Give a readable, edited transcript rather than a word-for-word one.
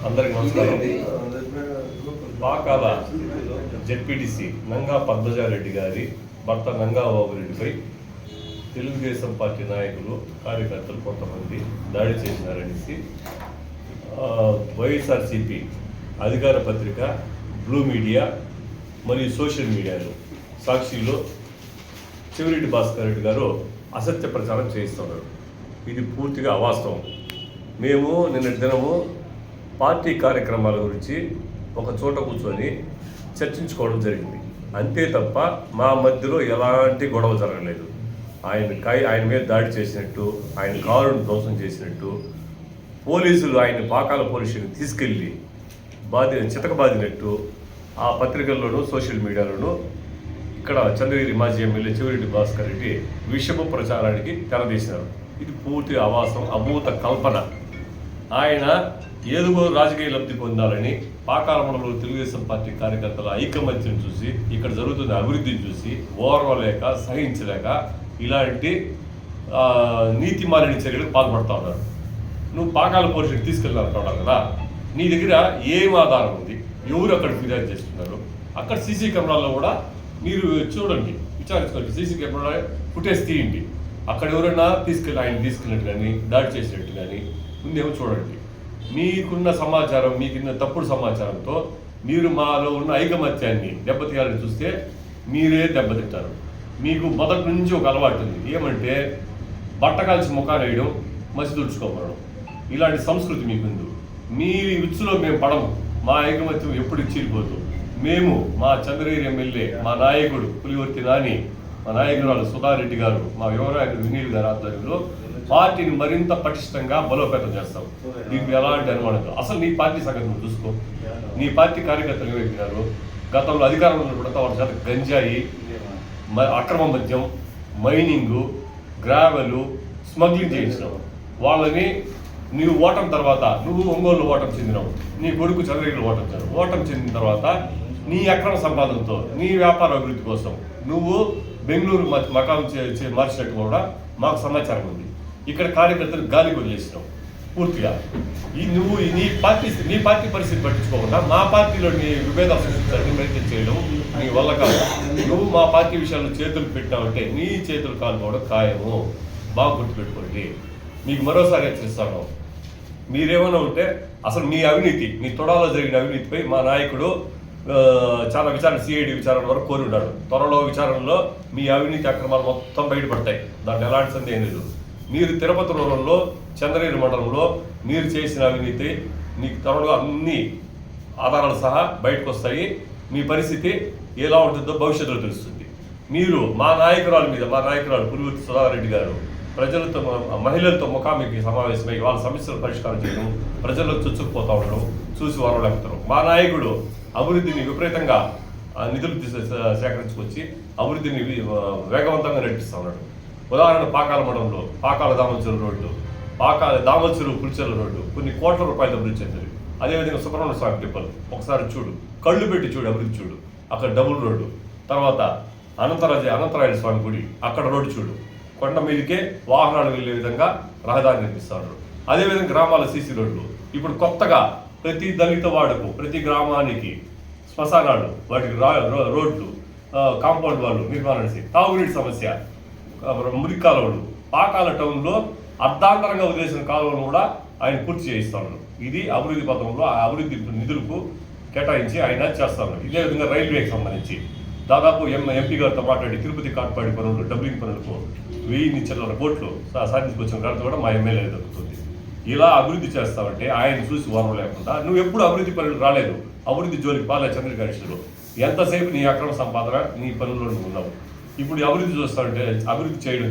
అందరికి నమస్కారం. పాకాల జెడ్పీటీసీ నంగా పద్మజారెడ్డి గారి భర్త నంగా బాబురెడ్డిపై తెలుగుదేశం పార్టీ నాయకులు కార్యకర్తలు కొంతమంది దాడి చేసినారనేసి వైఎస్ఆర్సీపీ అధికార పత్రిక, బ్లూ మీడియా మరియు సోషల్ మీడియాలో సాక్షిలో చెవిరెడ్డి భాస్కర్ రెడ్డి గారు అసత్య ప్రచారం చేస్తున్నారు. ఇది పూర్తిగా అవాస్తవం. మేము నిన్నటి దినము పార్టీ కార్యక్రమాల గురించి ఒక చోట కూర్చొని చర్చించుకోవడం జరిగింది. అంతే తప్ప మా మధ్యలో ఎలాంటి గొడవ జరగలేదు. ఆయన మీద దాడి చేసినట్టు, ఆయన కారును ధ్వంసం చేసినట్టు, పోలీసులు ఆయన పాకాల పోలీస్ స్టేషన్కి తీసుకెళ్ళి చితకబాదినట్టు ఆ పత్రికల్లోనూ సోషల్ మీడియాలోనూ ఇక్కడ చంద్రగిరి మాజీ ఎమ్మెల్యే చెవిరెడ్డి భాస్కర్ రెడ్డి విషపు ప్రచారానికి తెరదీసినారు. ఇది పూర్తి అవాసం, అభూత కల్పన. ఆయన ఏదో రాజకీయ లబ్ధి పొందాలని పాకాల మండలంలో తెలుగుదేశం పార్టీ కార్యకర్తల ఐకమత్యం చూసి, ఇక్కడ జరుగుతున్న అభివృద్ధిని చూసి ఓర్వలేక, సహించలేక ఇలాంటి నీతి మాలిన చర్యలకు పాల్పడతా ఉన్నారు. నువ్వు పాకాల పోలీసులకు తీసుకెళ్ళాలంటున్నావు కదా, నీ దగ్గర ఏం ఆధారం ఉంది? ఎవరు అక్కడ ఫిర్యాదు చేస్తున్నారు? అక్కడ సీసీ కెమెరాల్లో కూడా మీరు చూడండి, విచారించుకోండి. సీసీ కెమెరా ఫుటేజ్ తీయండి. అక్కడ ఎవరైనా ఆయన తీసుకెళ్ళినట్టు కానీ, దాడి చేసినట్టు కానీ ముందేమో చూడండి. మీకున్న సమాచారం, మీకున్న తప్పుడు సమాచారంతో మీరు మాలో ఉన్న ఐకమత్యాన్ని దెబ్బతీయాలని చూస్తే మీరే దెబ్బతింటారు. మీకు మొదటి నుంచి ఒక అలవాటు ఉంది. ఏమంటే బట్ట కాల్చి ముఖాన్ని వేయడం, మసి తుడుచుకోవడం. ఇలాంటి సంస్కృతి మీకుంది. మీ ఉచ్చులో మేము పడము. మా ఐకమత్యం ఎప్పుడు చీలిపోదు. మేము మా చంద్రగిరి ఎమ్మెల్యే, మా నాయకుడు పులివర్తి నాని, మా నాయకురాలు సుధారెడ్డి గారు, మా యువనాయకుడు వినీల్ గారి ఆధ్వర్యంలో పార్టీని మరింత పటిష్టంగా బలోపేతం చేస్తాం. దీనికి ఎలాంటి అనుమానం. అసలు నీ పార్టీ సంగతి నువ్వు చూసుకో. నీ పార్టీ కార్యకర్తలు ఏమైపోయినారు? గతంలో అధికారంలో కూడా వాళ్ళ చేత గంజాయి, అక్రమ మద్యం, మైనింగు, గ్రావెలు, స్మగ్లింగ్ చేయించినావు. వాళ్ళని నీవు ఓటం తర్వాత, నువ్వు ఒంగోలు ఓటం చెందినావు, నీ కొడుకు చంద్రగిరిలో ఓటం చెందిన తర్వాత నీ అక్రమ సంపాదనతో నీ వ్యాపార అభివృద్ధి కోసం నువ్వు బెంగళూరు మకాం మార్చినట్టు కూడా మాకు సమాచారం ఉంది. ఇక్కడ కార్యకర్తలు గాలి వదిలేసినావు పూర్తిగా. నువ్వు నీ పార్టీ పరిస్థితి పట్టించుకోకుండా మా పార్టీలో నీ విభేదాలు సృష్టించడానికి ప్రయత్నం చేయడం నీ వల్ల కాదు. నువ్వు మా పార్టీ విషయాల్లో చేతులు పెట్టావంటే నీ చేతులు కాలుకోవడం ఖాయము. బాగా గుర్తుపెట్టుకోండి. మీకు మరోసారి హెచ్చరిస్తాను. మీరేమైనా ఉంటే అసలు మీ అవినీతి, మీ తొడాలో జరిగిన అవినీతిపై మా నాయకుడు చాలా సిఐడి విచారణ వరకు కోరి ఉన్నాడు. త్వరలో విచారణలో మీ అవినీతి అక్రమాలు మొత్తం బయటపడతాయి. దాంట్లో ఎలాంటి సందేహం లేదు. మీరు తిరుపతి రూరల్లో, చంద్రగిరి మండలంలో మీరు చేసిన అవినీతి మీకు త్వరలో అన్ని ఆధారాలు సహా బయటకు వస్తాయి. మీ పరిస్థితి ఎలా ఉంటుందో భవిష్యత్తులో తెలుస్తుంది. మీరు మా నాయకురాలు పులివర్తి సుధారెడ్డి గారు ప్రజలతో, మహిళలతో ముఖాముఖి సమావేశమై వాళ్ళ సమస్యలు పరిష్కారం చేయడం, ప్రజలకు చొచ్చుకుపోతూ ఉండడం చూసి వరవలేపుతారు. మా నాయకుడు అభివృద్ధిని విపరీతంగా నిధులు సేకరించుకొచ్చి అభివృద్ధిని వేగవంతంగా నడిపిస్తూ ఉన్నాడు. ఉదాహరణ పాకాల మండలంలో పాకాల దామల్చెరువు రోడ్డు, దామల్చెరువు పులిచెర్ల రోడ్డు కొన్ని కోట్ల రూపాయలు అభివృద్ధి చెందింది. అదేవిధంగా సుబ్రహ్మణ్య స్వామి టెంపుల్ ఒకసారి చూడు, కళ్ళు పెట్టి చూడు, అభివృద్ధి చూడు. అక్కడ డబుల్ రోడ్డు. తర్వాత అనంతరాయ స్వామి గుడి, అక్కడ రోడ్డు చూడు. కొండ మీదకే వాహనాలు వెళ్ళే విధంగా రహదారి నిర్మిస్తున్నారు. అదేవిధంగా గ్రామాల సీసీ రోడ్లు. ఇప్పుడు కొత్తగా ప్రతి దళిత వాడకు, ప్రతి గ్రామానికి శ్మశానాలు, వాటికి రోడ్లు, కాంపౌండ్ వాళ్ళు నిర్మాణం చేసి, తాగునీటి సమస్య, మురికి కాలువలు, పాకాల టౌన్లో అర్ధాంతరంగా వదిలేసిన కాలువలను కూడా ఆయన పూర్తి చేయిస్తాడు. ఇది అభివృద్ధి పథకంలో ఆ అభివృద్ధి నిధులకు కేటాయించి ఆయన చేస్తాడు. ఇదే విధంగా రైల్వేకి సంబంధించి దాదాపు ఎంపీ గారితో మాట్లాడి తిరుపతి కాట్పాడి పనులు, డబ్లింగ్ పనులకు 1000 చిల్లర కోట్లు సాధించుకొచ్చిన ఘనత కూడా మా ఎమ్మెల్యే దక్కుతుంది. ఇలా అభివృద్ధి చేస్తామంటే ఆయన చూసి ఓర్వ లేకుండా నువ్వు ఎప్పుడు అభివృద్ధి పనులు రాలేదు. అభివృద్ధి జోలికి పాలే చంద్రకాశిలో ఎంతసేపు నీ అక్రమ సంపాదన, నీ పనుల్లో నువ్వు ఉన్నావు. ఇప్పుడు అభివృద్ధి చూస్తామంటే అభివృద్ధి చేయడం